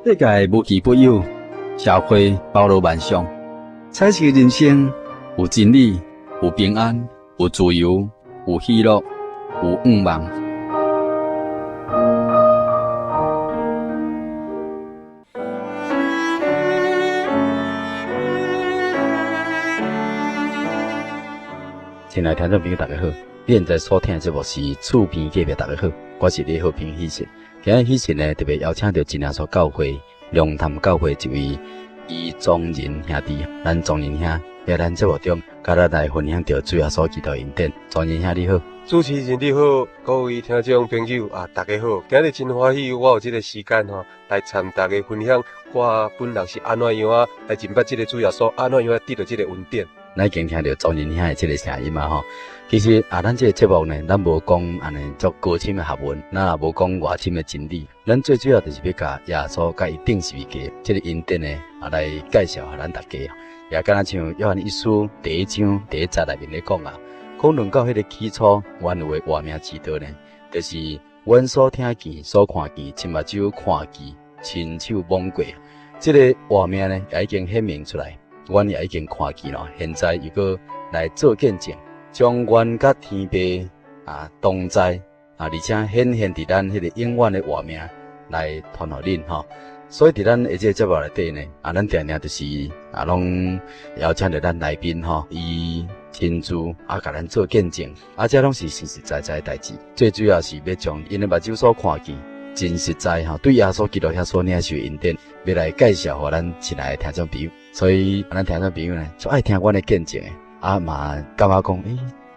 世界无奇不有，社会包罗万象，彩色人生有真理，有平安，有自由，有喜乐，有愿望。亲爱的听众朋友，大家好！你现在所听的节目是《厝边隔壁》，大家好，我是李浩平喜信。今日喜信呢，特别邀请到真耶稣教会龙潭教会一位余宗仁兄弟，咱宗仁兄在咱节目中，甲咱来分享到主耶稣基督恩典。宗仁兄你好，主持人你好，各位听众朋友大家好！今日真欢喜，我有这个时间来参大家分享我本人是安怎样来认捌这个主耶稣，安怎样得到这个恩典。咱已经听到宗仁兄的这个声音嘛其实咱这个节目呢，咱无讲安尼足高深的学问，咱也无讲外深的真理，咱最主要就是要甲耶稣甲伊定时家这个恩典呢来介绍给咱大家也敢若像约翰一书第1章第1节内面咧讲讲论到迄个起初原有的画面之道呢，就是阮所听见、所看见、亲目睭看见、亲手摸过，这个画面呢也已经显明出来。阮也已经看见了，现在又搁来做见证，将阮甲天父同在而且显现伫咱迄个永远的画面来传予恁所以伫咱的这个节目内底呢，咱定定就是拢邀请着咱来宾伊亲自甲咱做见证，这拢是实实在在的代志。最主要是要将因的目睭所看见，真实在对耶稣基督遐所领受恩典，要来介绍互咱亲爱的听众朋友。所以咱听众朋友呢，就爱听阮的见证嘛感觉讲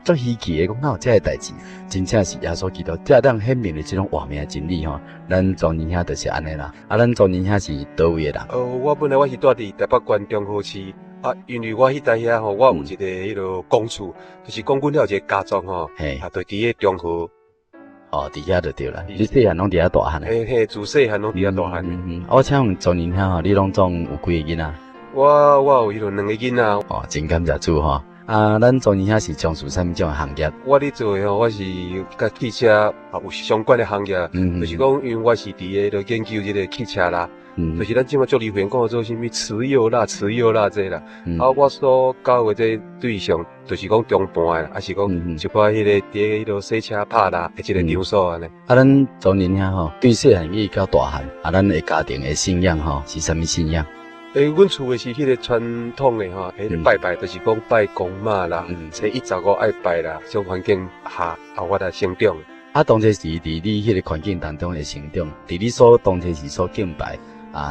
足稀奇的，讲哪有这个代志，真正是耶稣基督这当显明的这种画面的真理咱宗仁兄就是安尼啦。咱宗仁兄是倒位的人？我本来我是住伫台北县中和市因为我迄带遐我有一个迄个公厝，就是讲阮了有一个家族就伫迄中和。伫遐就对啦。你细汉拢伫遐大汉的？嘿，自细汉拢伫遐大汉的。我请问宗仁兄你拢总有几个囡仔？我有迄个2个囡仔。真感谢主咱宗仁兄是从事什么种行业？我咧做的我是甲汽车有相关的行业，就是讲，因为我是伫迄个研究这个汽车啦，就是咱即马做离婚讲做啥物持有啦这啦，我所教的这对象就是讲中盘的，还是讲一寡迄个伫迄个洗车拍啦，即个场所安尼。咱宗仁兄对细汉伊到大汉咱的家庭的信仰是啥物信仰？阮厝的是迄个传统的迄个拜，就是讲拜公妈啦，初一十五爱拜啦，种环境下我来成长。当初是伫你迄个环境当中的成长，伫你所当初是所敬拜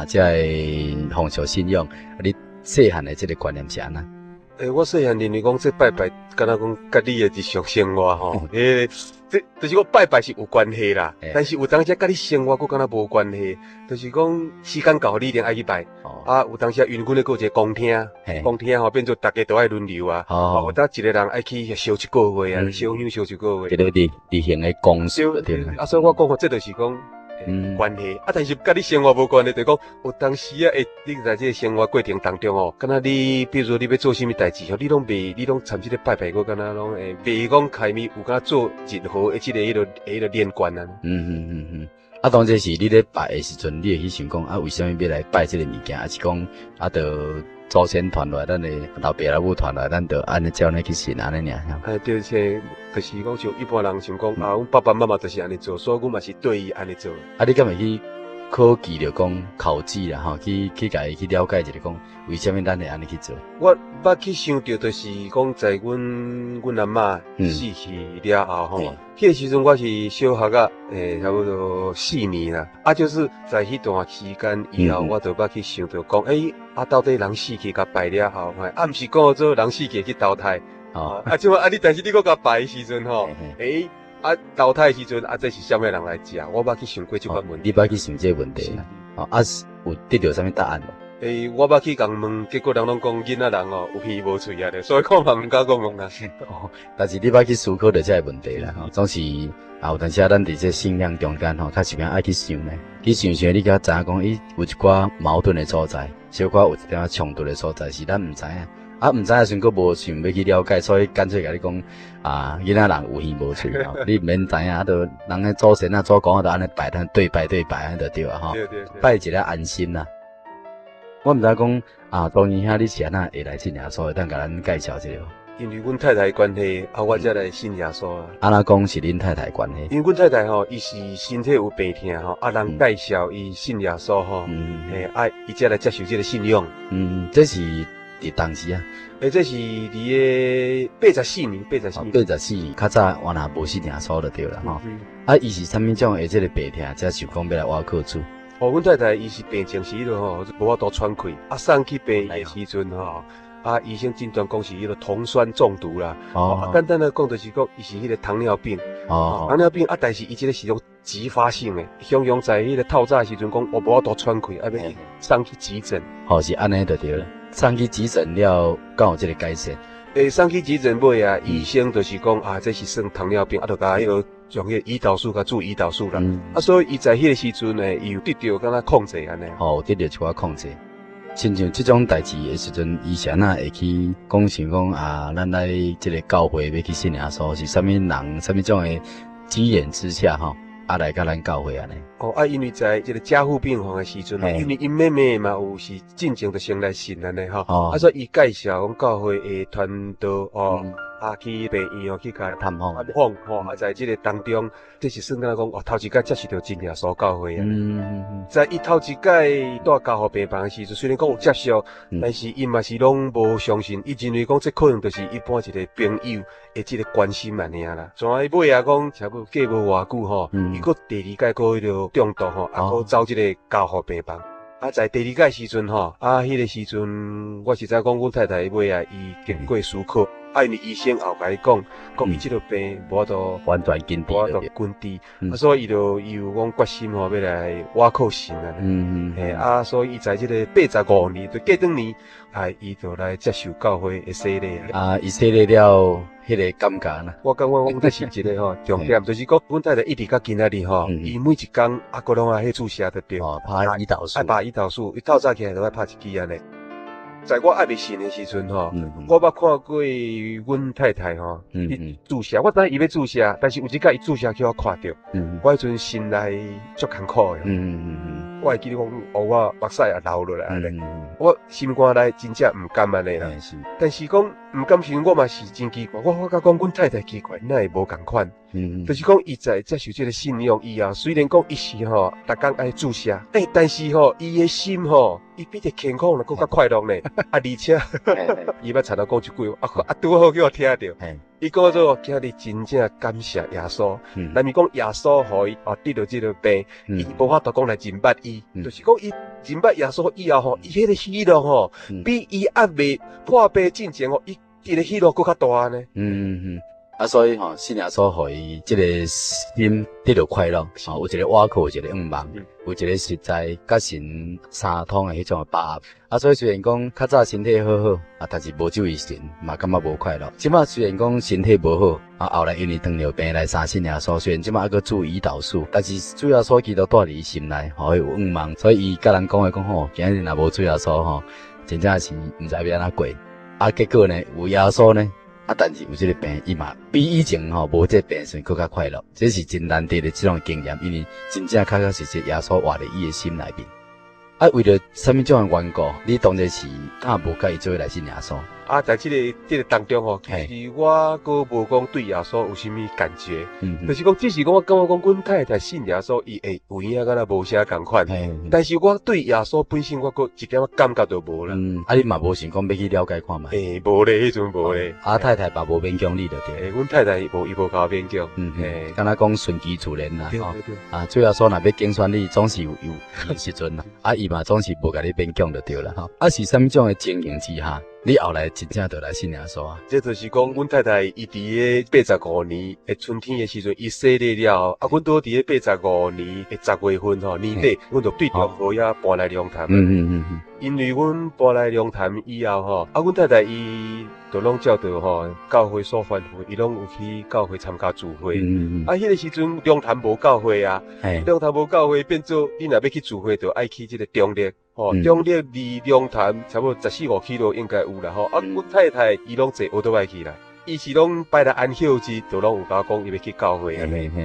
这个奉教信仰，你细汉的这个观念是安怎？我细汉认为讲这拜，敢若讲甲你的日常生活这就是讲拜是有关系啦，但是有当时甲你生活佫敢若无关系，就是讲时间到你一定爱去拜。有当时因阮咧有一个公厅变做大家都爱轮流有当一个人爱去烧一个月烧香烧一个月。这个例行的公烧对啦。所以我讲这就是讲。关系但是甲你生活无关系，就讲有当时你在这个生活过程当中敢若你比如说你要做甚物代志你拢参这个拜，我敢若拢袂讲开咪有敢若做任何的这个迄个连贯当这是你咧拜的时阵，你会去想讲为什么要来拜这个物件，还是讲就祖先传来，咱的老爸老母传来，咱就安尼照呢去信安尼尔。对，就是讲像一般人想讲阮爸爸妈妈就是安尼做，所以阮嘛是对伊安尼做。你敢会去考据着讲考据啦去甲伊去了解一下讲为什么咱会安尼去做？我捌去想着，就是讲在阮阿嬷死去了后迄个时阵我是小学差不多4年啦。就是在迄段期间以后，我就捌去想着讲，到底人死去甲拜了后，毋是讲做人死去去投胎。即摆但是你搁甲拜的时阵投胎的时阵这是啥物人来食？我捌去想过这款问题。你捌去想这个问题有得到啥物答案无？我捌去共问，结果人拢讲囡仔人有耳无喙所以看嘛毋敢讲问啦。但是你捌去思考着这个问题啦总是有当时咱伫这信仰中间较是爱去想呢，去想你才知影讲有一寡矛盾的所在，小可有一点冲突的所在是咱毋知影啊，毋知影时阵，佫无想要去了解，所以干脆甲你讲啊，囡仔人有耳无喙吼，你毋免知影，啊，都人个祖先啊、祖公啊，都安尼拜，咱对拜，安就对啊吼，对，拜一个安心啦。我毋知讲啊，当然兄你是安那会来信耶稣，当甲咱介绍一下。因为阮太太的关系，我才来信耶稣啊。安那讲是恁太太关系？因为阮太太吼，伊是身体有病痛吼，人介绍伊信耶稣吼，伊才来接受这个信仰。这是伫当时啊？这是伫个84年，较早我若无信耶稣就对啦吼。啊，伊是啥物种的这个病痛，才想讲要来挖靠主？阮太太伊是病情时迄吼，无法度喘气，送去病院的时阵吼。医生诊断讲是迄个酮酸中毒啦。简单的讲就是讲，伊是迄个糖尿病。糖尿病但是伊这个是种急发性的，常常在迄个透早的时阵讲，我无法度喘气，要送去急诊。是安尼就对了。送去急诊了，敢有这个改善？送去急诊尾医生就是讲这是算糖尿病，就甲迄个用迄个胰岛素甲注胰岛素啦。所以伊在迄个时阵呢，伊有得到敢若控制安尼。得到一寡控制。亲像这种代志的时阵，以前会去讲想讲咱来这个教会要去信耶稣，是啥物人、啥物种的机缘之下来甲咱教会安尼。因为在这个家父病房的时阵，因为因妹妹嘛有是进前就先来信安尼所以伊介绍讲教会的传道去病院去甲探访在这个当中，这是算讲头一届接触到真耶稣教会在伊头一届带教互病房的时阵，虽然讲有接受，但是伊嘛是拢无相信，伊认为讲这可能就是一般一个朋友的这个关心安尼啦。怎伊尾讲差不多过无偌久伊搁第二届搁迄个中毒搁走这个教互病房。在第二届时阵迄个时阵，我是知讲阮太太尾伊经过思考。因为医生后甲伊讲伊这个病无法度完全根治，根治，所以伊有讲决心要来挖靠神所以伊在这个85年，就过当年，伊就来接受教会的洗礼伊洗礼了，迄个感觉呢？我感觉讲这是一个重点，就是讲阮太太一直到今仔日伊每一天佫拢去注射得对，拍胰岛素，拍胰岛素，伊透早起来就爱拍一支安尼。在我未信的时阵我捌看过阮太太伊注射，我知伊要注射，但是有一届伊注射去我看到，我迄阵心内足艰苦的，我会记得讲，我目屎也流落来安尼，我心肝内真正毋甘安尼啦。但是讲毋甘时，我嘛是真奇怪，我甲讲阮太太奇怪，哪会无共款？就是讲伊在接受这个信仰以后，虽然讲伊是逐工爱注射，但是伊的心伊比较健康了，更加快乐呢。而且伊捌插到讲一句，拄好叫我听到。伊讲做今日真正感谢耶稣，咱咪讲耶稣互伊得到这个病，伊无法度讲来认捌伊，就是讲伊认捌耶稣以后伊迄个喜乐比伊未破病之前伊个喜乐更较大呢。所以信耶稣互伊这个心得到快乐，有一个倚靠，有一个仰望，有一个实在甲神相通的迄种把握。所以虽然讲较早身体好好，但是无注意神，嘛感觉无快乐。即马虽然讲身体无好，后来因为糖尿病来相信耶稣，虽然即马还阁注胰岛素，但是主耶稣基督住伫伊心内，互伊有仰望。所以伊甲咱讲讲今日若无主耶稣真正是毋知要安怎过。结果呢，有耶稣呢。但是有这个病，伊嘛比以前无这个病时更较快乐，这是真难得的这种经验，因为真正确实是耶稣活伫伊的心内面。为了什么种的缘故，你当然是敢无介意做来信耶稣？在这个当中其实我阁无讲对耶稣有啥物感觉，就是讲只是讲我感觉讲阮太太信耶稣，伊会有影敢若无啥共款，但是我对耶稣本身我阁一点感觉都无啦。你嘛无想讲要去了解看嘛？无咧，迄阵无咧。太太嘛无勉强你就对。阮太太伊无甲我勉强。敢若讲顺其自然啦。对。主要说若要竞选你，总是有时阵啦。伊嘛总是无甲你勉强就对啦。是啥物种的情形之下？你后来真正就来信耶稣啊？这就是讲，阮太太伊伫个85年的春天的时阵，伊洗礼了后，阮拄伫个85年的10月份年底，阮就对调好呀搬来龙潭。因为阮搬来龙潭以后阮太太伊都拢照着吼教会所吩咐，伊拢有去教会参加聚会。迄个时阵龙潭无教会啊，龙潭无教会变做你若要去聚会，就爱去这个中立。中立离龙潭差不多14-15 km应该有啦吼。阮太太伊拢坐奥多麦去啦。伊是拢拜六安休日，就拢有甲我讲伊要去教会。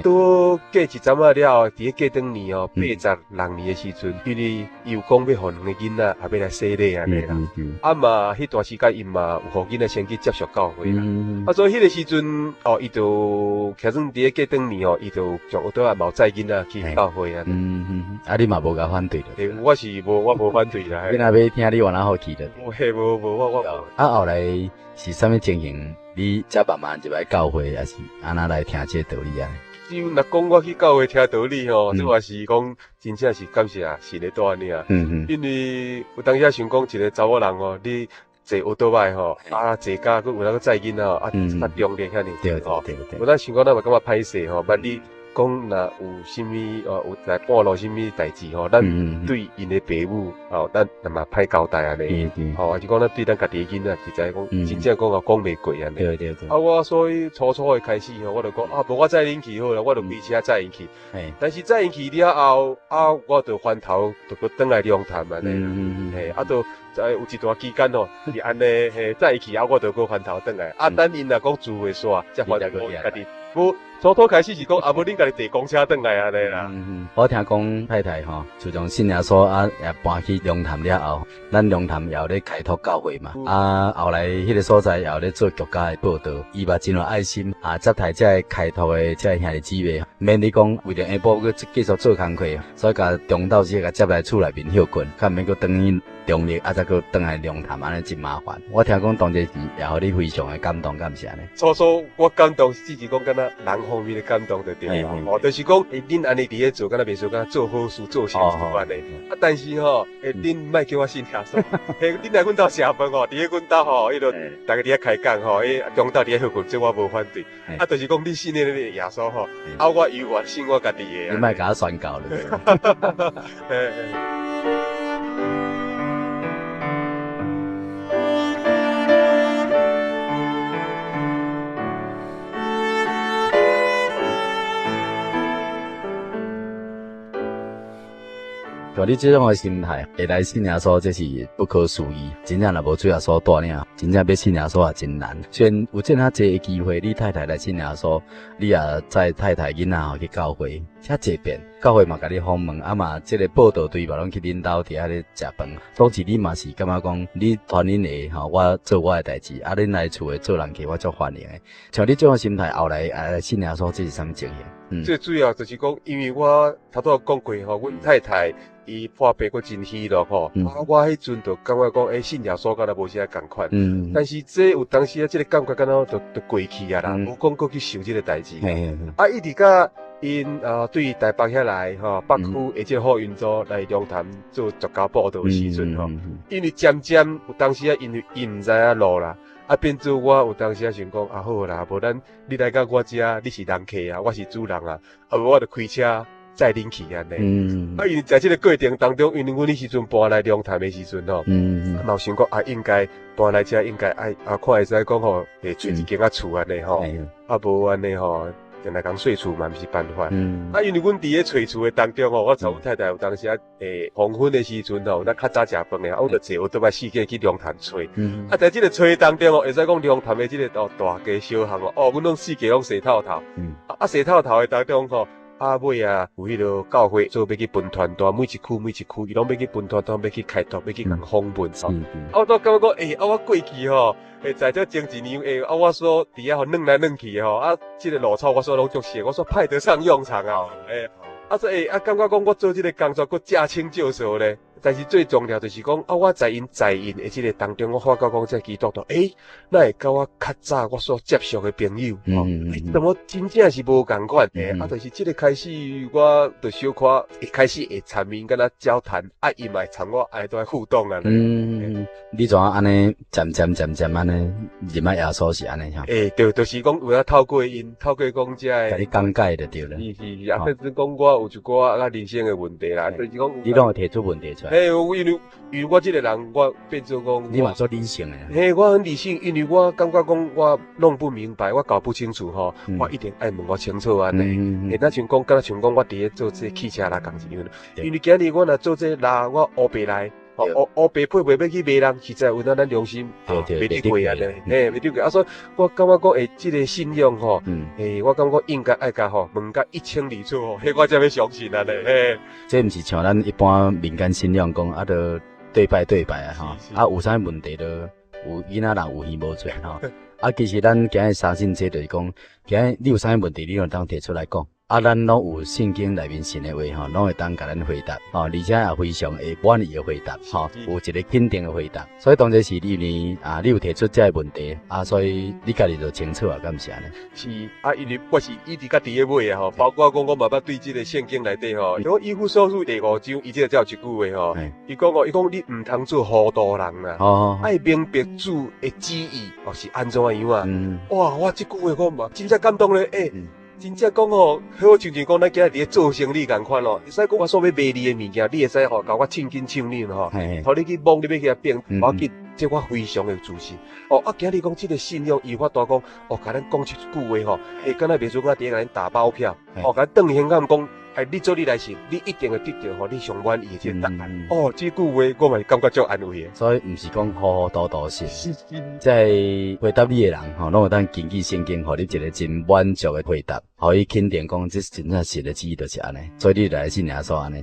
都过一阵仔了，伫个过当年86年的时阵，因为伊有讲要互两个囡仔也要来洗礼安尼啦。嘛，迄段时间伊嘛有互囡仔先去接触教会啦。所以迄个时阵伊就其实伫个过当年伊就从奥多麦毛载囡仔去教会啊。你嘛无甲反对了？我无反对啦。你若要听，你往哪好去的？我。后来是啥物情形？你才慢慢就来教会，还是安那来听这道理啊？就若讲我去教会听道理吼，这话是讲真正是感谢神的带领。因为有当时想讲一个查某人你坐奥多麦坐家佫有那个载囡仔较中立遐尔。对。有咱想讲咱嘛感觉歹势万你讲若有啥物有在半路啥物代志咱对因的父母咱嘛歹交代安尼。还是讲咱对咱家己的囡仔，实在讲真正讲讲袂过安尼。对。我所以初的开始我就讲无我载恁去好啦，我就开车载因去。但是载因去了后我就翻头就搁转来龙潭安尼啦。就有一段期间是安尼载伊去我就搁翻头转来。等因若讲聚会煞，才翻头家己。初开始是讲无恁家己坐公车转来安尼啦。我听讲太太自从信耶稣也搬去龙潭了后，咱龙潭也有咧开拓教会嘛。后来迄个所在也有咧做国家的报道，伊嘛真有爱心接待这开拓的这兄弟姊妹，免你讲为着下晡去继续做工课，所以甲中昼时甲接来厝内面休困，较免搁等于中立再搁转来龙潭安尼真麻烦。我听讲当时也互你非常的感动，敢是安尼？初我感动只是讲敢若人方面的感动就对啦。就是讲恁安尼伫咧做，敢若袂说敢若做好事、做善事安尼。但是恁莫叫我信耶稣，恁来阮兜食饭伫咧阮兜迄落大家伫咧开讲中昼伫咧休困，这我无反对。就是讲你信咧耶稣我有我信我家己的。你莫甲我宣告了。像你这种的心态，会来信耶稣，这是不可思议。真正若无主耶稣带领，真正要信耶稣也真难。虽然有这么济机会，你太太来信耶稣，你也载太太囡仔去教会，遮济遍，教会嘛甲你访问，嘛这个报道队嘛拢去恁兜伫遐咧食饭。总之你嘛是感觉讲，你传恁的我做我的代志，恁来厝的做人客，我足欢迎的。像你这种心态，后来信耶稣，这是啥物情形？最主要就是讲，因为我头拄讲过阮太太。伊破病过真喜乐我迄阵就感觉讲，信耶稣敢若无啥共款。但是这有当时这个感觉敢若就过去啊啦，无讲过去想这个代志。一直甲因对台北遐来北区的这个好运组来龙潭做作家报道的时阵因为渐渐有当时因为伊毋知影路啦。变做我有当时想讲好啦，无咱你来到我遮，你是人客我是主人无我就开车。载恁去安尼，因为在这个过程当中，因为阮迄时阵搬来龙潭的时阵嘛有想讲应该搬来遮应该看会使讲会找一间厝安尼无安尼来讲睡厝嘛，毋是办法。因为阮伫咧找厝的当中我找阮太太有当时黄昏的时阵咱较早食饭的，我就坐倒摆4个去龙潭找。在这个找当中会使讲龙潭的这个大家小巷阮拢4个拢洗透透。洗透透的当中尾有迄落教会做要去分团团，每一区伊拢要去分团团，要去开拓，要去共访问我都感觉讲我过去在这前1年我说伫遐软来软去这个路草我说拢足熟，我说派得上用场说感觉讲我做这个工作佫驾轻就熟咧。但是最重要就是讲我在因的这个当中，我发觉讲这基督徒那会甲我较早我所接触的朋友怎么真正是无共款就是这个开始我就小可一开始会参与跟他交谈伊嘛会参我都来互动你怎安尼渐渐安尼入来耶稣是安尼就是讲有透过因透过讲这甲你讲解就对了。是，就是讲我有一寡人生的问题啦，就是讲你拢会提出问题出来。嘿，因为我这个人，我变做讲，你嘛做理性的。嘿，我很理性，因为我感觉讲我弄不明白，我搞不清楚吼，我一定爱问我清楚安尼。嘿，那像讲，敢若像讲我伫咧做这汽车拉工一样，因为今日我若做这拉，我乌白来。乌白配袂要去卖人，实在有咱良心，袂得过啊咧，嘿，袂得过。所以我感觉讲，这个信仰吼，我感觉应该爱甲吼问甲1000里处吼，我才要相信啊咧，嘿。这毋是像咱一般民间信仰讲，啊，都对拜啊吼，啊，有啥问题都有囡仔人有耳无罪吼。啊，其实咱今日相信这就是讲，今日你有啥问题，你就当提出来讲。啊，咱拢有圣经内面神的话吼，拢会当甲咱回答吼，而且也非常会满意的回答吼，有一个肯定的回答。所以当然是因为你有提出这个问题啊，所以你家己就清楚啊，敢毋是安尼？是啊，因为我是一直甲伫咧买啊吼，包括讲我嘛捌对这个圣经内底吼，因为以弗所书第5章，伊这才有一句话吼，伊讲你毋通做糊涂人啦，爱明白主的旨意哦是安怎样啊？哇，我这句话我嘛真正感动咧，真正讲吼，好亲像讲咱今日伫咧做生意共款咯，会使讲我所要卖你的物件，你会使吼甲我称斤称两吼，互你去摸，你要去变，我记这我非常的自信。啊，今日讲这个信仰，伊法度讲，甲咱讲一句话吼，敢若袂准我伫甲咱打包票，甲咱当现咁讲。你做你来信，你一定会得到吼你上满意的这个答案。这句话我嘛感觉足安慰的。所以毋是讲糊糊涂涂是，在回答你的人吼，拢有当根据圣经，互你一个真满足的回答，互伊肯定讲这真正是的旨意就是安尼。所以你来信耶稣安尼。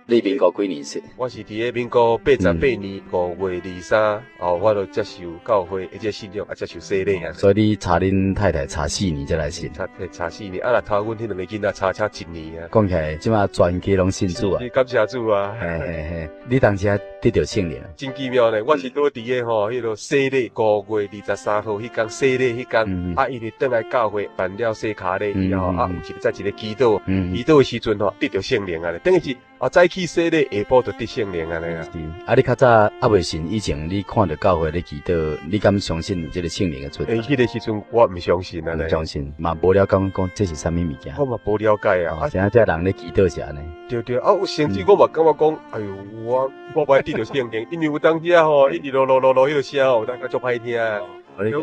你民国几年是？我是伫咧民国88年5月23，我就接受教会而且信仰，接受洗礼啊。所以你查恁太太查4年才来信？查4年，若头阮迄2个囡仔查1年啊。讲起来，即马全家拢信主啊！感谢主啊！嘿，你当时得到圣灵啊？真奇妙呢！我是拄伫咧吼，迄个洗礼5月23号迄天洗礼迄天，因为倒来教会办了洗卡礼以后，有在一个祈祷，祈祷的时阵吼，得到圣灵啊！等于是。早起洗礼，下晡就得圣灵安尼啊！你较早未信以前，你看到教会咧祈祷，你敢相信这个圣灵的存在？迄个时阵我毋相信啊！毋相信，嘛无了解讲这是啥物物件？我嘛无了解啊！现在这人咧祈祷是安尼？对，有甚至我嘛感觉讲，哎呦，我袂得到圣灵，因为有当时吼，一直落迄个声有当足歹听。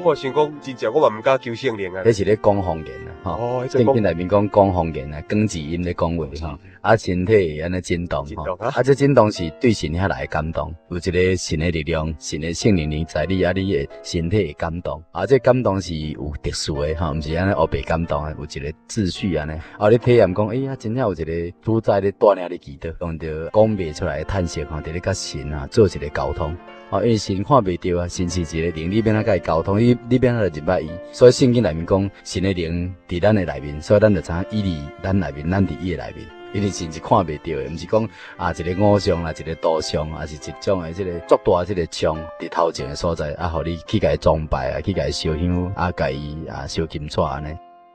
我想讲，真正我嘛毋敢求圣灵啊！迄是咧讲方言啊，圣经内面讲方言啊，光字音咧讲话吼，身体会安尼震动吼，这震动是对神遐来的感动，有一个神的力量，神的圣灵在你你的身体会感动，这感动是有特殊的吼，毋是安尼黑白感动的，有一个秩序安尼，你体验讲，真正有一个主宰咧带领你祈祷，用着讲袂出来的叹息吼，伫咧甲神做一个沟通。因为神看袂到啊，神是一个灵，你免甲伊沟通，你免来入捌伊。所以圣经内面讲，神的灵伫咱的内面，所以咱就知影伊伫咱内面，咱伫伊的内面。因为神是看袂到的，毋是讲一个偶像啦，一个图像，还是一种的这个足大这个像伫头前的所在，互你去甲伊崇拜去甲伊烧香，甲伊烧金纸安尼。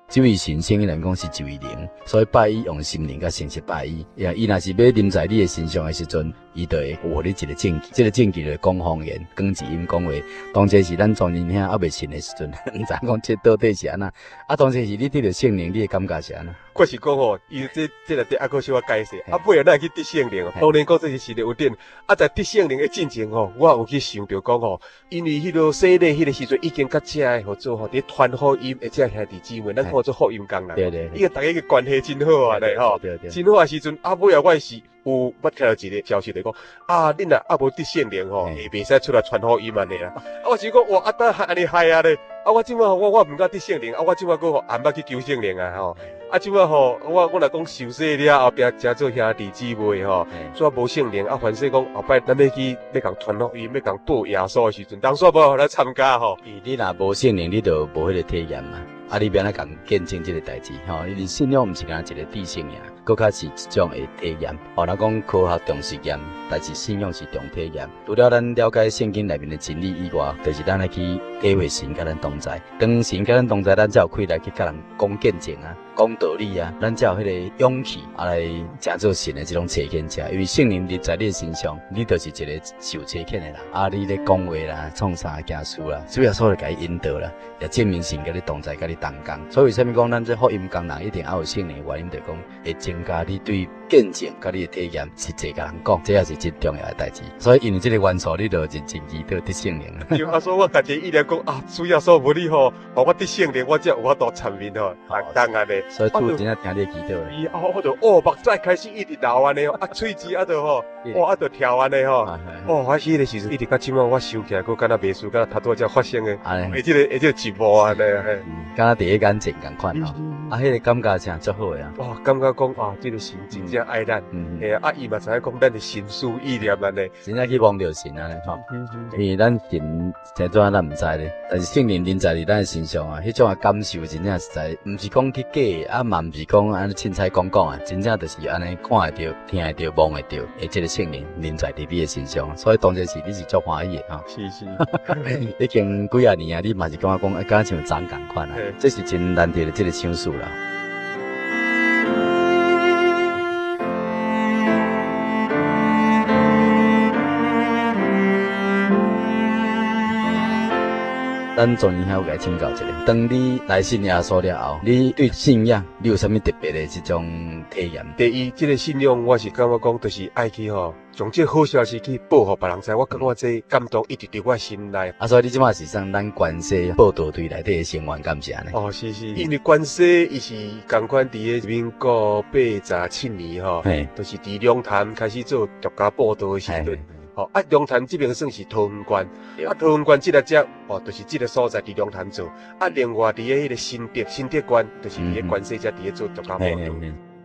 这位神圣的人讲是一位灵，所以拜伊用心灵甲诚实拜伊。伊若是要临在你的身上的时阵，伊就会有你一个证据。这个证据就是讲方言、讲字音、讲话。当这是咱庄人遐未信的时阵，毋知讲这到底是安那？当这是你得到圣灵，你的感觉是安那？我是讲吼，伊这内底搁小可解释，尾咱去得圣灵，当然讲这是神的有点。在得圣灵的进程吼，我有去想着讲吼，因为迄个洗礼迄个时阵已经甲遮的合作吼，伫传福音而且兄弟姊妹，咱看做福音工人，对，伊个大家个关系真好啊嘞吼，真好啊时阵，尾我是有捌听到一个消息来讲，恁若无得圣灵吼，会袂使出来传福音安尼啦。我是讲哇，当安尼害啊咧，我即马我毋敢得圣灵，我即马搁暗捌去求圣灵啊吼。即摆吼，我若讲受洗了后壁诚做兄弟姊妹吼，煞无圣灵凡说讲后摆咱要共传福音，要共报耶稣的时阵，当煞无互咱参加吼。你若无圣灵，你就无迄个体验嘛。你免来共见证这个代志吼，因为信仰毋是干一个知识尔，搁较是一种的体验。咱讲科学重实验，但是信仰是重体验。除了咱了解圣经内面的真理以外，就是咱来去体会神甲咱同在。当神甲咱同在，咱才有气来去甲人讲见证啊，讲道理啊，咱才有迄个勇气来成做神的这种切遣者。因为圣灵立在你身上，你就是一个受切遣的人。你咧讲话啦，创啥行事啦，主要所来甲伊引导啦，也证明神甲你同在，甲你同工。所以为什么讲咱这福音工人一定要有圣灵？原因就讲会增加你对见证甲你的体验，实际甲人讲，这也是真重要的代志。所以因为这个元素，你就认真祈祷得圣灵。就啊，所以我家己意念讲啊，主要说无你吼，互我得圣灵，我才有法度参面吼，当安尼。所以主真正听你的祈祷咧。伊啊，我就目屎开始一直流安尼哦，啊，喙齿啊就吼，哇，啊就跳安尼吼。哦，我迄个时阵一直到即满，我想起来，佫敢若袂输，敢若头拄仔发生的，迄个节目安尼。敢若第一眼前共款吼，啊，迄个感觉真足好诶啊！哇，感觉讲啊，这个神真正爱咱，啊，伊嘛知影讲咱的心思意念安尼，真正去望着神安尼吼。因为咱神真怎咱毋知咧，但是圣灵临在伫咱身上啊，迄种感受真正实在，毋是讲去假，啊嘛毋是讲安尼凊彩讲啊，真正就是安尼看会着、听会着、望会着，即个圣灵临在伫你的身上，所以当然是你是足欢喜的吼。是。已经几啊年啊，你嘛是感觉讲，敢像昨共款啊，这是真难得的这个享受啦。咱总以后来请教一下，当你来信耶稣了后，你对信仰你有啥物特别的这种体验？第一，这个信仰我是感觉讲，就是爱去吼，将这好消息去报互别人知，我感觉这感动一直伫我心内。啊，所以你即马是上咱关系报道队内底的成员，敢是安尼？哦，是，因为关系伊是共款伫个民国87年吼，就是伫龙潭开始做独家报道的时阵。啊，龙潭这边算是桃园县，啊，桃园县这个只哦，就是这个所在伫龙潭做，啊，另外伫个迄个新德县，就是伫个关西只伫个做独家报道。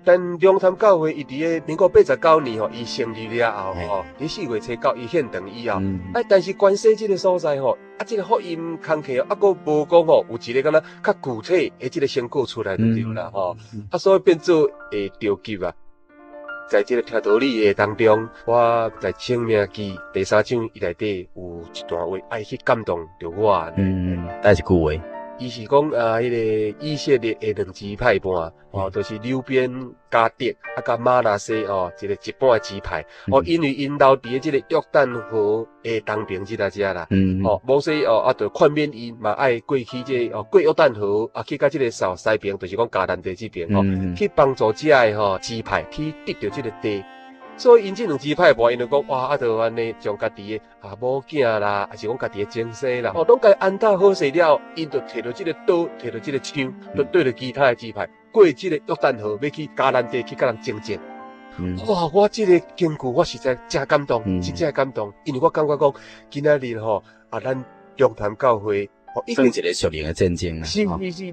但龙潭教会伊伫个民国89年吼，伊成立了后吼，伫4月初9伊献堂以后，但是关西这个所在吼，啊，这个福音工课啊，佫无讲吼，有一个敢若较具体的这个成果出来就对啦吼，啊，所以变做会着急啊。在这个听道理的当中，我在生命记第3章伊内底有一段话，爱去感动着我。但是句话，伊是讲迄个以色列的2支派半，哦，就是流边、迦得啊，甲马拿西哦，一半的支派，哦，因为因留伫即个约旦河的东边即只啦，哦，摩西哦，啊，就宽免因嘛爱过去即个哦，过约旦河啊，去到即个西边，就是讲迦南地这边哦，去帮助遮的吼支派去得到即个地。所以因这2支派无因就讲哇，啊，就安尼将家己的某囝啦，还是讲家己的前世啦，哦，拢家安踏好势了，因就摕到这个刀，摕到这个枪，就对着其他的支派过这个约旦河，要去迦南地去甲人征战。哇！我这个经句我实在真感动，真正感动，因为我感觉讲今仔日吼啊，咱龙潭教会。算一个属灵的战争啦。是，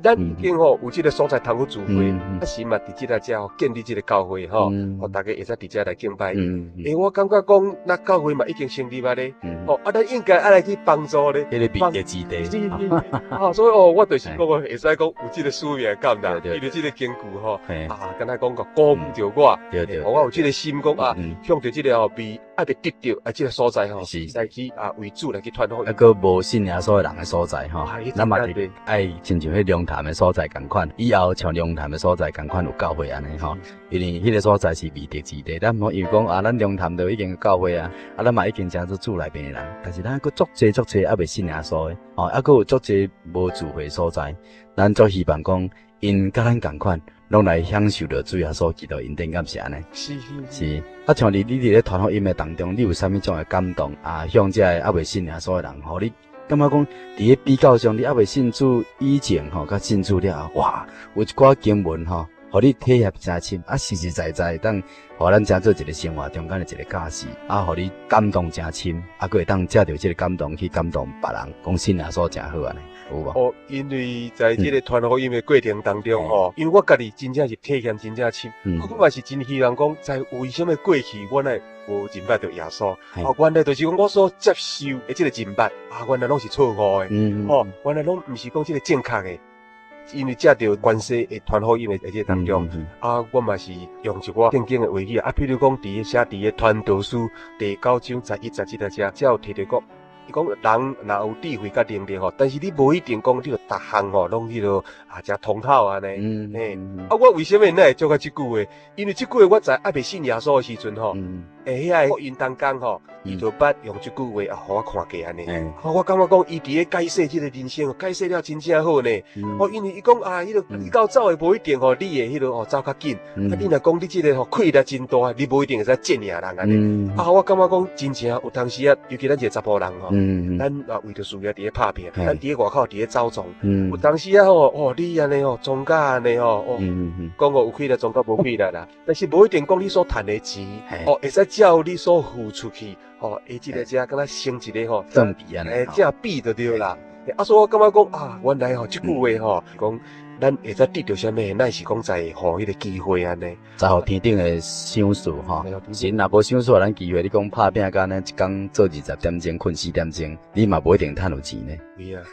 咱已经吼有这个所在通去聚会，啊是嘛伫这个遮吼建立这个教会吼，大家会使伫遮来敬拜。我感觉讲，那教会嘛已经成立啊咧，啊咱应该爱来去帮助咧，迄个避疫之地。所以我就是讲会使讲有这个使命感啦，因为这个经句吼，刚才讲个鼓舞着我，我有这个心讲啊，向着这个后边爱得得到啊这个所在吼，来去为主来去传福音。一个无信仰所有人的所在。咱嘛是爱亲像迄龙潭的所在共款，以后像龙潭的所在共款有教会安尼吼，因为迄个所在是未得之地，咱无因为讲咱龙潭都已经有教会啊，咱嘛已经真做主内边的人，但是咱佫足济还未信耶稣的，还佫有足济无聚会所在，咱足希望讲因甲咱共款，拢来享受着主耶稣基督恩典，敢是安尼？是。啊，像你伫咧传福音的当中，你有啥物种的感动啊？向这还未信耶稣的人，互你。感觉讲，伫个比较上，你还未信主以前吼，甲信主了后，哇，有一寡经文吼，互你体验真深，啊，实实在在当，互咱真做一个生活中间的一个教示，啊，互你感动真深，啊，佫会当借着这个感动去感动别人，讲信耶稣真好安尼，有无？哦，因为在这个传福音的过程当中吼，因为我家己真正是体验真正深，我嘛是真希望讲，在为什么过去我来。无认捌着耶稣，原来就是讲我所接受的这个认捌，原来拢是错误的，原来拢毋是讲这个正确的，因为借着关系的传福音的这个当中，我嘛是用一寡正经的话语，譬如讲写伫个传道书第9章11、12这才有提到讲，伊讲人若有智慧甲能力吼，但是你无一定讲你着逐项吼拢迄落诚通透安尼。我为什么会做到即句话？因为即句话我在还未信耶稣的时阵吼，遐福音当讲吼，伊就捌用即句话互我看过安尼。我感觉讲伊伫咧解释即个人生，解释了真正好呢。因为伊讲迄落你到走的无一定吼，你会迄落走较紧。你若讲你即个亏力真大，你无一定会使见赢人安尼。我感觉讲真正有当时尤其咱一个查甫人吼，咱为着事业伫咧拍拼，咱伫咧外口伫咧走总。有当时你安尼总甲安尼讲有亏力总甲无亏力啦，但是无一定讲你所赚的钱会使照你所付出去会即个敢若成一个正比安尼，正比就对啦。所以我感觉讲原来即句话讲咱会使得到啥物，乃是讲在互迄个机会安尼，在乎天顶的享受吼。神若无享受咱机会，你讲拍拼干呢，一工做20点钟，困4点钟，你嘛无一定趁有钱呢。对啊，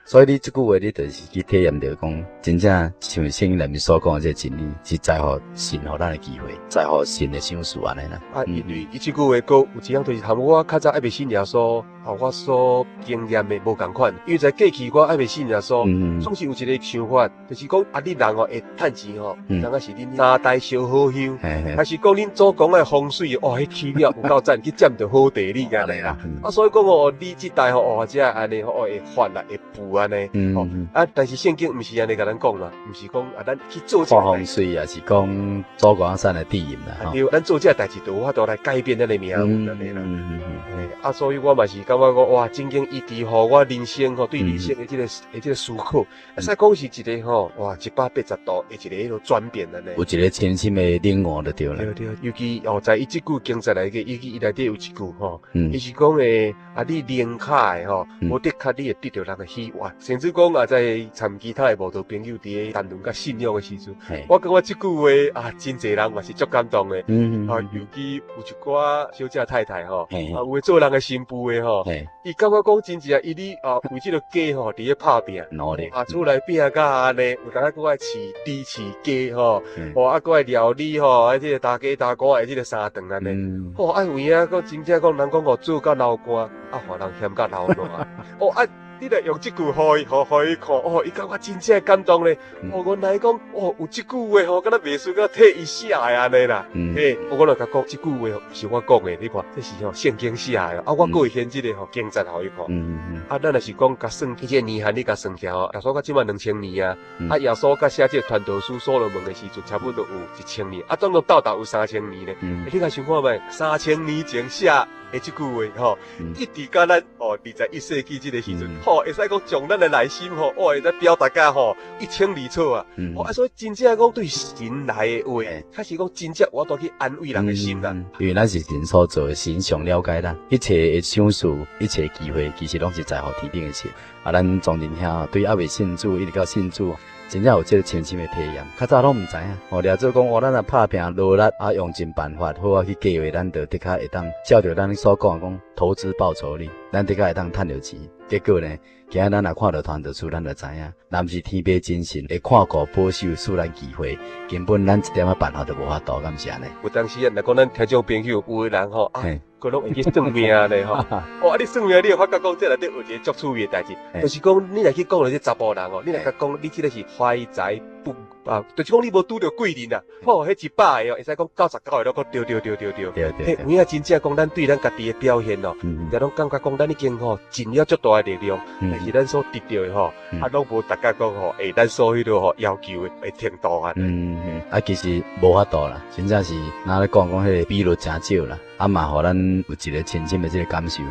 所以你即句话，你就是去体验着讲，真正像圣经内面所讲的这真理，是在乎神互咱的机会，在乎神的享受安尼啦。因为伊即句话有一样就是含我较早还未信耶稣，我所经验的无共款。因为在过去我还未信耶稣，总是有一个想法。就是讲你人会趁钱当然是恁三代烧好香，还是讲恁祖公的风水迄起了有够赞，去占着好地理安尼啦。所以讲你这代这安尼会发啦，会富安尼。但是圣经毋是安尼甲咱讲啦，毋是讲咱去做这风水也是讲祖公山的地形啦。对，咱做这代志就有法度来改变咱的命运安尼啦。所以我嘛是感觉讲真经伊伫互我人生对人生的这个思考，使讲是一个180度的一个迄个转变安尼，有一个深深的领悟就对了。对，尤其在伊即句经节内底，尤其伊内底有一句伊是讲你灵卡的无的确你会得到人的喜悦，甚至讲在参其他的慕道朋友伫咧谈论甲信仰的时阵，我感觉即句话真侪人嘛是足感动的。尤其有一寡小姐太太有诶做人的新妇的伊感觉讲真正伊为即个家伫咧拍拼，努力厝内拼甲安尼，有当搁爱饲猪饲鸡搁爱料理即个大家大哥的即个三顿安尼，有影讲真正讲人讲做甲流汗，互人嫌甲流汗，你来用即句互伊看，伊感觉真正感动咧。原来讲有即句话敢若袂输甲替伊写的安尼啦。我来甲讲即句话不是我讲的，你看这是圣经写的。我搁会献即个经节互伊看。咱若是讲甲算即个年限，你甲算起来耶稣到即满2000年啊。耶稣甲写即个传道书所罗门的时阵，差不多有1000年。总共到有3000年咧。你甲想看觅3000年前写的即句话一直甲咱21世纪即个时阵。会使讲将咱的内心会使表达甲一清二楚啊！所以真正讲对神来的话，开始讲真正我都去安慰人的心啦。因为咱是神所做的，神上了解咱一切的享受，一切机会，其实拢是在乎天顶的神。咱众人兄对还未信主，一直到信主，真正有这个深深的体验。较早拢毋知影，了做讲咱若拍拼努力用尽办法，好去计划，咱就的确会当照着咱所讲讲投资报酬率，咱的确会当趁着钱。结果呢，今日咱若看到传道书，咱就知影，若毋是天父真神会看顾保守，赐咱机会，根本咱一点办法都无法度，敢是安尼？有当时若讲咱听众朋友有的人佫拢会去算命咧你算命，你会发觉讲这内底有一个足趣味的代志，就是讲你若去讲了这查甫人你若甲讲你即个是怀才不就是讲你无拄着贵人啊，迄100个会使讲99个都讲对。有影真正讲咱对咱家己的表现也拢感觉讲咱已经尽了足大的力量，但是咱所得到的拢无大家讲咱所迄落要求的程度啊。其实无法度啦，真正是哪咧讲迄个比率真少啦，嘛互咱有一个深深的这个感受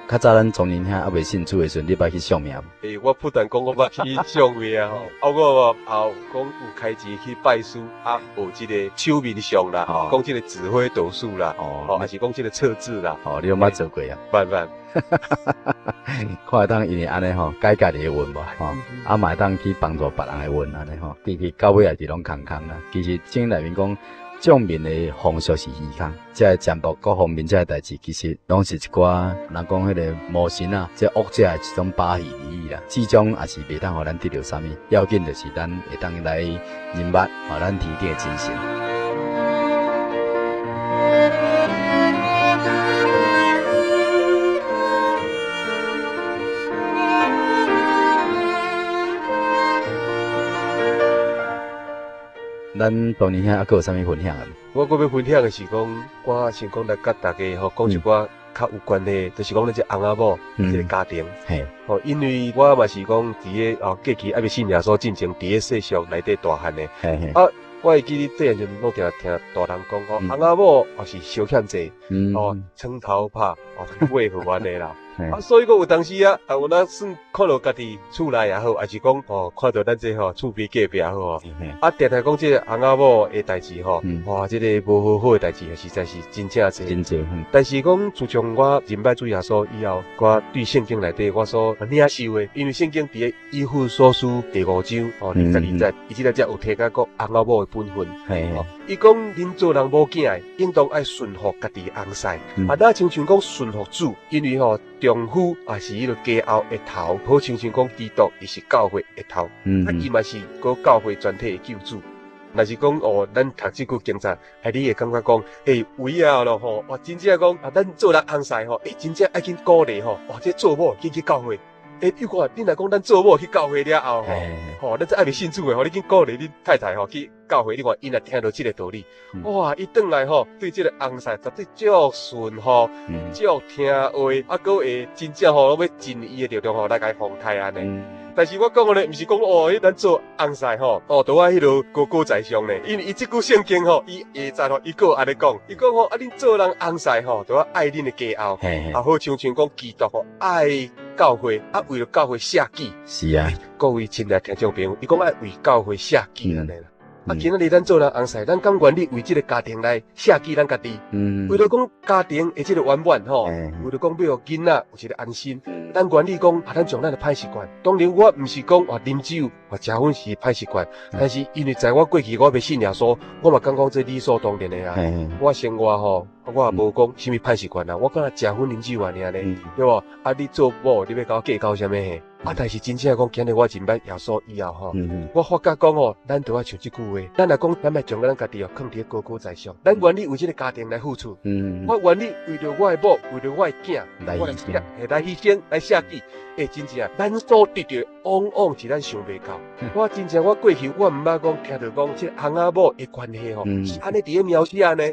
较早咱从年兄还未信主的时阵，你捌去相命无？我不但讲我捌去相命我讲有开钱去拜师有这个手面相啦，讲这个指挥斗数啦，还是讲这个测字啦，你有捌做过啊？捌。看会当因为安尼改家己的运无嘛会当去帮助别人的运安尼其实到尾也是拢空啦。其实正内面讲。正面的风俗是虚空，这个占卜各方面这个代志，其实拢是一寡人讲迄个魔神这恶者的一种把戏而已啦。始终也是袂当互咱得到啥物，要紧就是咱会当来认捌咱天顶的真神。咱当年遐还佫有啥物分享啊？我要分享的是讲，我先讲来甲大家吼讲一寡较有关的，就是讲咱这翁仔某这个家庭。嘿，哦，因为我嘛是讲伫个过去还未信耶稣进前，伫个世俗内底大汉的。嘿嘿。啊，我会记得这阵拢定听大人讲吼，翁仔某也是小欠债，哦，床头拍，哦，尾好完的啦。啊，所以讲有当时啊，有咱算看到家己厝内也好，还是讲哦，看到咱这吼厝边隔壁也好哦，啊，常常讲这个翁仔某的代志吼，哇，这个无好的代志，实在是真正多。真多。但是讲自从我认捌主耶稣以后，我对圣经内底我所领受的，因为圣经伫个以弗所书第5章哦22节，伊即个才有提到讲翁仔某的本分。哦，伊讲恁做人某囝的，应当爱顺服家己翁婿，啊，咱亲像讲顺服主，因为吼。丈夫也是迄个家后的头，好亲像讲基督，伊是教会的头，啊，伊嘛是个教会全体的救主。若是讲哦，咱读这句经章，你会感觉讲，为啊咯吼，哇，真正讲啊，咱做人翁婿吼，真正爱紧鼓励吼，哇，这做某去教会。你看，你若讲咱做某去教会了后吼，咱这爱未信主的吼，你紧鼓励恁太太吼去教会，你看伊若听到这个道理，哇，伊转来吼，对这个翁婿绝对足顺吼，足听话，啊，搁会真正吼，要尽伊的力量吼来甲伊奉太安尼。但是我讲的呢，毋是讲哦，咱做翁婿吼，哦，都爱迄落高高在上呢。因为伊即句圣经吼，伊下载吼，伊个安尼讲，伊讲吼，啊，恁做人翁婿吼，都要爱恁的家后，啊，好像讲基督吼爱教会，啊，为了教会舍己。是啊，各位亲爱听众朋友，伊讲爱为教会舍己安尼啦。啊，今仔日咱做人翁婿，咱甘愿意为这个家庭来舍己咱家己。为了讲家庭的这个圆满吼，为了讲要互囡仔有一个安心，咱愿意讲啊，咱将咱的歹习惯。当然，我毋是讲话啉酒、话食薰是歹习惯，但是因为在我过去我未信耶稣，我嘛感觉这理所当然的啊。我生活吼，我也无讲什么歹习惯啊，我敢若食薰啉酒安尼，对无？啊，你做某，你要甲我计较啥物嘿？啊，但是真正讲，今日我认捌耶稣以后吼，我发觉讲吼，咱都要像这句话，咱来讲，咱来将咱家己哦放伫高高在上，咱愿意为这个家庭来付出，我愿意为了我的某，为了我的囝，来牺牲，来舍己，真正咱所得到往往是咱想袂到。我真正我过去我毋捌讲听到讲这翁仔某的关系吼，是安尼伫咧描写呢，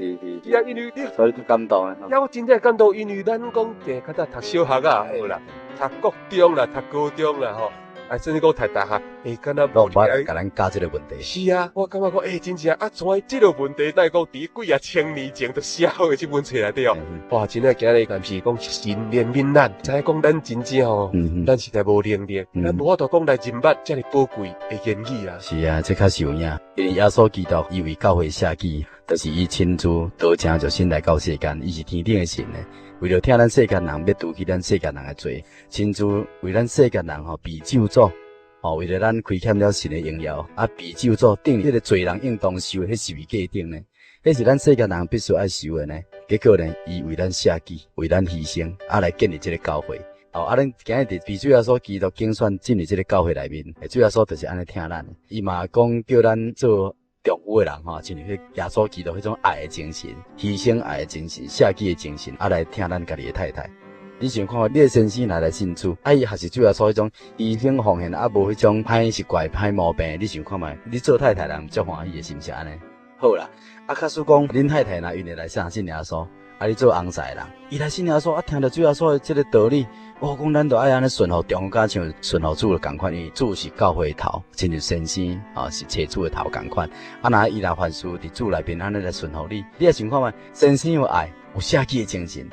是啊，因为你所以就感动啊，我真正感动，因为咱讲较早读小学啊好啦。读国中啦，读高中啦，吼，甚至讲读大学，敢若无来甲咱教这个问题。是啊，我感觉讲，真正啊，从这个问题，咱讲伫几啊千年前就写好的这本册内底哦。哇，真正今日但是讲神怜悯咱，知讲咱真正吼，咱实在无能力，咱无法度讲来认捌这么宝贵的言语啊。是啊，这较是有影，因为耶稣基督伊为教会舍己，就是伊亲自道成就身来到世间，伊是天顶的神呢。为了听咱世间人要拄起咱世间人的罪，亲自为咱世间人吼被救助，为了咱亏欠了神的荣耀，啊被救助顶迄个罪人应当受的迄十字架顶呢，迄是咱世间人必须爱受的呢。结果呢，伊为咱舍己，为咱牺牲，啊来建立这个教会。咱今日被主耶稣基督竞选进入这个教会内面，主耶稣就是安尼听咱的，伊嘛讲叫咱做。丈夫的人吼，亲像迄耶稣基督迄种爱的精神、牺牲爱的精神、舍己的精神，来听咱家己的太太。你想看，你的先生来信主，伊还是主要说迄种牺牲奉献，无迄种歹习惯、歹毛病。你想看觅，你做太太人足欢喜的，是毋是安尼？好啦，假使讲恁太太若愿意来信耶稣，你做翁婿人，伊来信耶稣，听到主耶稣的这个道理。讲咱都爱安尼顺服中间像顺服主的共款，因为主是教会的头，亲像先生是车主的头共款。若伊若凡事伫主内边安尼来顺服你，你也想看觅，先生有爱，有舍己的精神，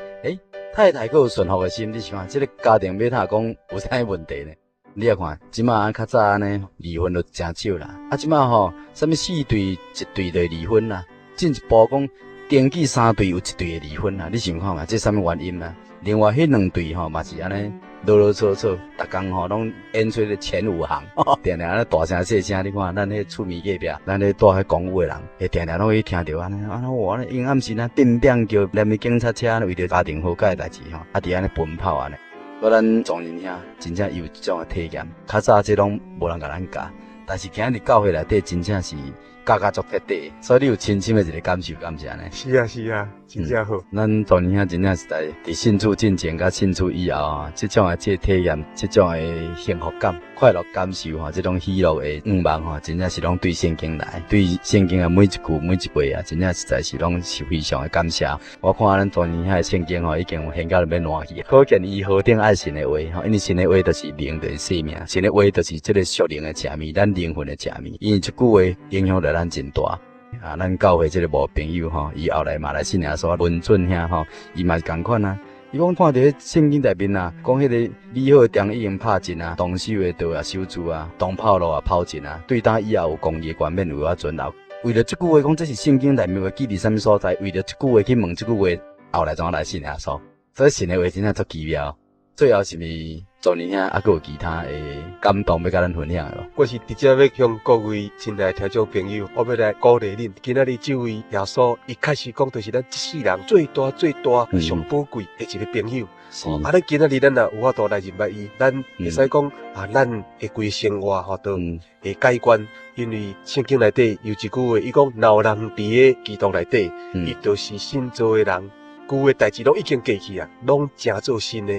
太太佫有顺服的心，你想看，这个家庭要哪讲有啥问题呢？你也看，即马较早安尼离婚都真少啦，即马吼，啥物4对1对就离婚啦，进一步讲登记3对有1对的离婚啦，你想看觅，这啥物原因啦？另外迄2对吼嘛是安尼啰啰嗦嗦，逐工吼拢演出咧前5行，定定安尼大声细声，你看咱迄厝面隔壁，咱咧住喺公寓的人，会定定拢会听到安尼哇，阴暗时呢点点叫连去警察车，为着家庭和解的代志吼，伫安尼奔跑安尼。咱众人兄真正有这种的体验，较早这拢无人甲咱教，但是今日教会内底真正是教足彻底，所以你有深深的一个感受，感谢呢。是啊是啊，真正好。咱做年兄真正是在伫信主进前甲信主以后啊，即种的体验，即种的幸福感、快乐感受吼，即种喜乐的望吼，真正是拢对圣经来，对圣经的每一句每一句啊，真正实在是拢是非常的感谢。我看咱做年兄的圣经吼，已经有现到要烂去，可见伊好顶爱神的话吼，因为神的话就是灵，就是生命，神的话就是即个属灵的食物，咱灵魂的食物，因为即句话影响着咱真大。啊，咱教会即个无朋友吼，伊后来嘛来信耶稣文准兄吼，伊嘛是共款啊。伊讲看伫圣经内面啊，讲迄个美好仗已经拍尽啊，动手的刀啊收住啊，当炮路啊抛尽啊，对打以后有公义的冠冕有法存留。为了即句话，讲这是圣经内面的记伫啥物所在？为了即句话去问即句话，后来怎来信耶稣？所以信的话真正足奇妙。最后是咪做年兄还佫有其他的感动要甲咱分享的咯？我是直接要向各位亲爱的听众朋友，我要来鼓励恁。今仔日这位耶稣，伊开始讲就是咱一世人最大、上宝贵的一个朋友。啊，咱今仔日咱也有法度来认捌伊，咱会使讲啊，咱的规生活吼都会改观，因为圣经内底有一句话，伊讲老人伫个基督内底，伊就是新造的人。旧的代志拢已经过去啊，拢正做新的。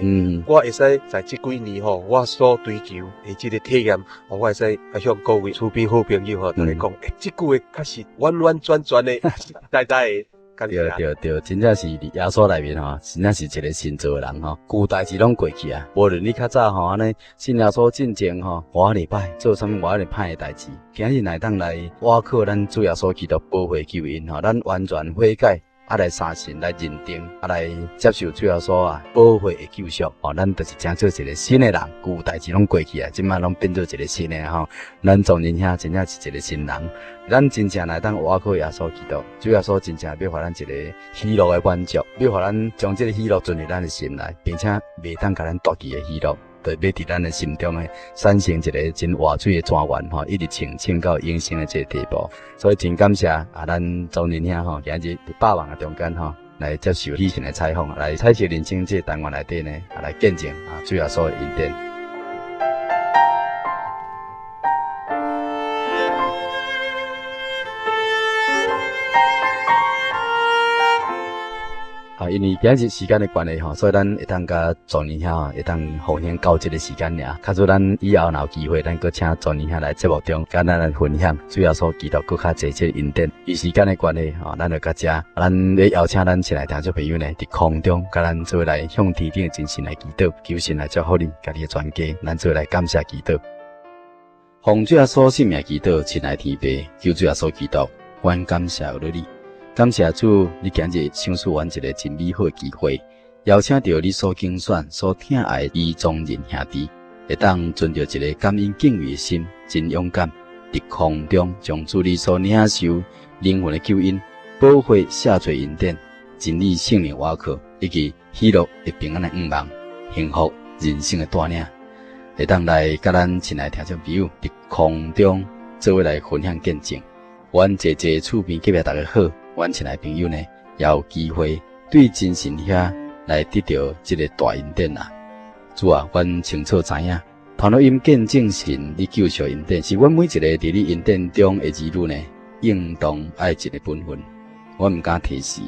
我会使在这几年吼，我所追求的这个体验，我会使向各位厝边好朋友吼，来讲，这句话确实完完全全的、代代的。对，真正是伫耶稣内面吼，真正是一个新造的人吼。旧代志拢过去啊，无论你较早吼安尼信耶稣进前吼，偌礼拜做啥物偌歹的代志，今日来当来倚靠咱主耶稣基督保护救恩吼，咱完全悔改。啊，来相信，来认定，啊，来接受主耶稣啊保护的救赎，哦，咱就是讲做一个新的人，旧代志拢过去啊，即摆拢变做一个新的吼。咱做人兄真正是一个新人，咱真正来当倚靠耶稣基督，主耶稣真正要互咱一个喜乐的满足，要互咱将这个喜乐进入咱的心内，并且袂当甲咱夺去的喜乐。要伫咱的心中诶，产生一个真活水的泉源吼，一直浸到永生的这个地步。所以真感谢啊，咱周年兄吼，今日伫百万嘅中间吼，来接受喜讯的采访，来采取人生这个单元内底呢，来见证啊，主要所恩典。好，因为今日时间的关系吼，所以咱会当甲周年兄会当奉献到这个时间尔。假如咱以后若有机会，咱搁请周年兄来节目中，甲咱来分享，主要所祈祷搁较侪这个恩典。以时间的关系吼，咱就到这，咱要邀请咱亲爱听众朋友呢，伫空中甲咱做来向天顶的真神来祈祷，求神来祝福你，家己的全家，咱做来感谢祈祷。奉主耶稣圣名祈祷，亲爱天父，求主耶稣祈祷，愿感谢有你。感谢主，你今日享受完一个真美好的机会，邀请到你所竞选、所疼爱的众人兄弟，会当存着一个感恩敬畏的心，真勇敢，伫空中将主你所领受灵魂的救恩、保护、下垂恩典、真理圣灵瓦靠，以及喜乐的平安的愿望、幸福人生的带领，会当来甲咱亲爱听众朋友伫空中做伙来分享见证。愿坐坐厝边隔壁大家好。阮亲爱朋友呢，也有机会对真神遐来得到这个大恩典啊！主啊，阮清楚知影，倘若因见证神你救赎恩典，是阮每一个伫你恩典中的儿女呢，应当爱一个本分。我毋敢提示，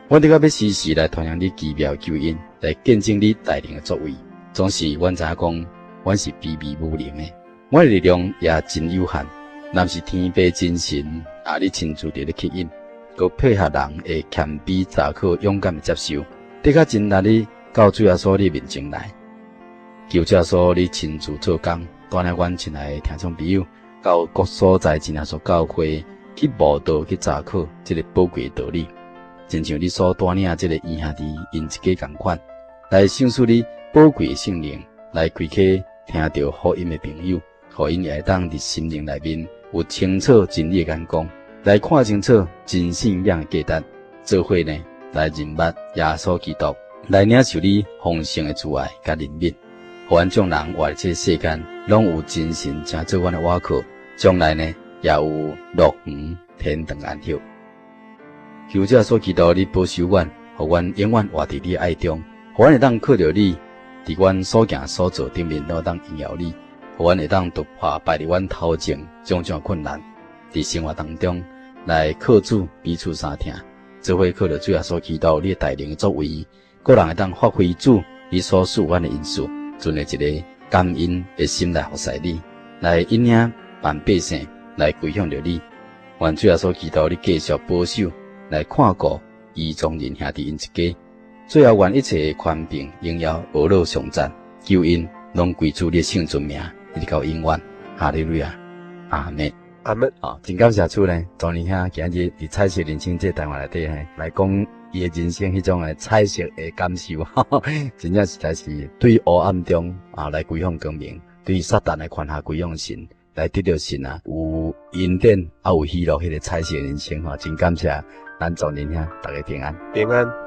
我得要时时来传扬你奇妙救恩，来见证你带领的作为。总是阮知影讲，阮是卑微无能的，我的力量也真有限。若是天父真神啊，你亲自伫咧吸引。佮配合人会谦卑查考，勇敢的接受，得较真力你到主耶稣你面前来，求主耶稣你亲自做工，带领阮亲爱的听众朋友到各所在真耶稣教会去悟道去查考这个宝贵的道理，亲像你所带领这个伊兄弟因一家共款，来享受你宝贵的圣灵，来开启听到福音的朋友，互因会当伫心灵内面有清楚真理的眼光。来看清楚真信仰的价值，做伙呢来认捌耶稣基督，来领受你丰盛的慈爱甲怜悯，互阮众人活这个世间，拢有真神正做阮的倚靠，将来呢也有乐园天堂安息。求主耶稣基督你保守阮，互阮永远活伫你的爱中，互阮会当靠着你，伫阮所行所做顶面都当荣耀你，互阮会当突破摆伫阮头前种种困难，伫生活当中。来靠主彼此相听，做伙靠着主耶稣基督你的带领作为，个人会当发挥主你所赐予的因素，存了一个感恩的心来服侍你，来引领万百姓来归向着你。愿主耶稣基督你继续保守，来看顾伊众人兄弟因一家。最后愿一切宽平、荣耀、俄乐上赞，救恩拢归主你的圣尊名，一直到永远。哈利路亚，阿门。阿门。真感谢主呢，昨年兄今日伫彩色人生这台湾内底来讲伊的人生迄种彩色的感受，真正实在是对黑暗中来归向光明，对撒旦的权下归向神，来得到神有恩典有喜乐迄个彩色人生真感谢咱昨年兄大家平安。平安。